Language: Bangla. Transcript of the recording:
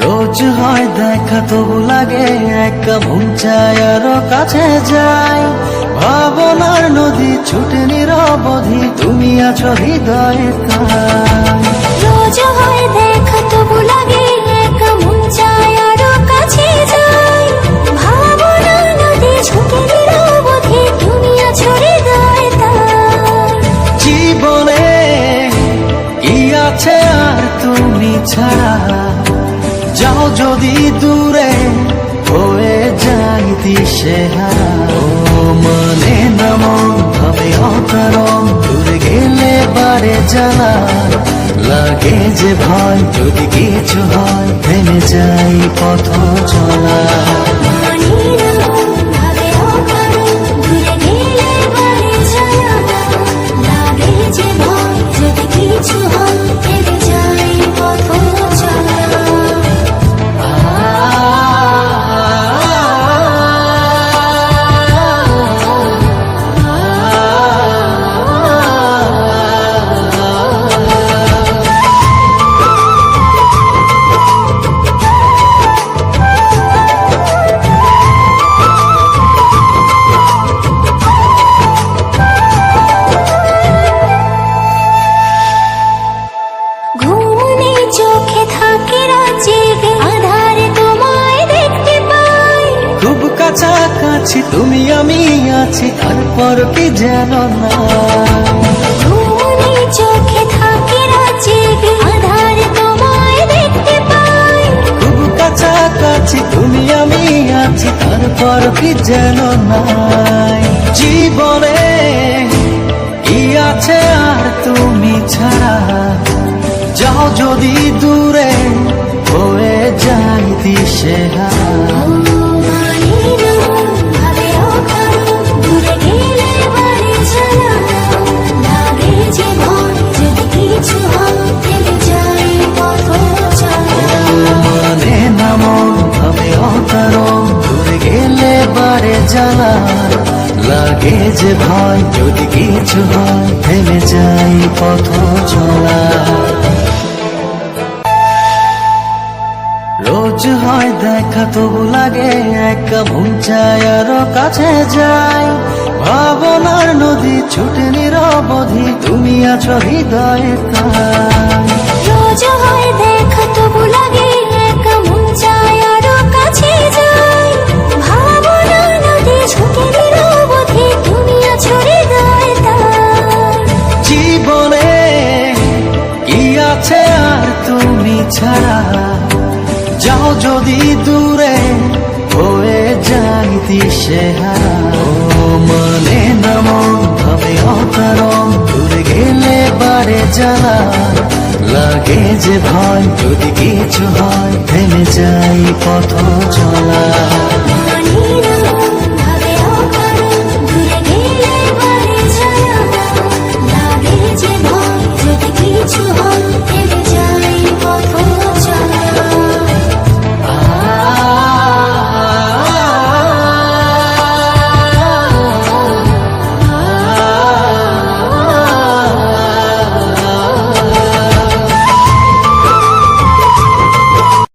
রোজ হয় দেখা তবু লাগে একা, মন চায় আরো কাছে যাই। ভাবনার নদী ছুটে নিরবধি, তুমি আছো হৃদয়ে তাই। রোজ হয় দেখা তবু লাগে একা, মন চায় আরো কাছে যাই। ভাবনার নদী ছুটে নিরবধি, তুমি আছো হৃদয়ে তাই। জীবনে কি আছে আর তুমি ছাড়া, যাও যদি দূরে হয়ে যাই দিশেহারা। ও মানে না মন ভাবে অকারণ, দূরে গেলে বারে জ্বালা লাগে যে ভয়, যদি কিছু হয় থেমে যাই পথ চলা। খুব কাছাকাছি তুমি আমি আছি, তারপর কি যেন না। চোখে থাকে জেগে, আধার তোমায় দেখতে পাই। খুব কাছাকাছি তুমি আমি আছি, তারপর কি যেন নাই। জীবনে কি আছে আর তুমি ছাড়া, যাও যদি দূরে হয়ে যাই দিশেহারা। জানা লাগে যে ভয়, যদি কিছু হয় থেমে যাই পথ চলা। রোজ হয় দেখা তবু লাগে একা, মন চায় আরো কাছে যাই। ভাবনার নদী ছুটে নিরবধি, তুমি আছো হৃদয়ে তাই। রোজ হয় দেখা তবু লাগে একা, মন চায় আরো কাছে যাই। ভাবনার নদী ছুটে নিরবধি, তুমি আছো হৃদয়ে তাই। জীবনে কি আছে আর তুমি ছাড়া, যাও যদি দূরে হয়ে যাই দিশেহারা। ও মানে না মন ভাবে অকারণ, দূরে গেলে বারে জ্বালা লাগে যে ভয়, যদি কিছু হয় থেমে যাই পথ চলা।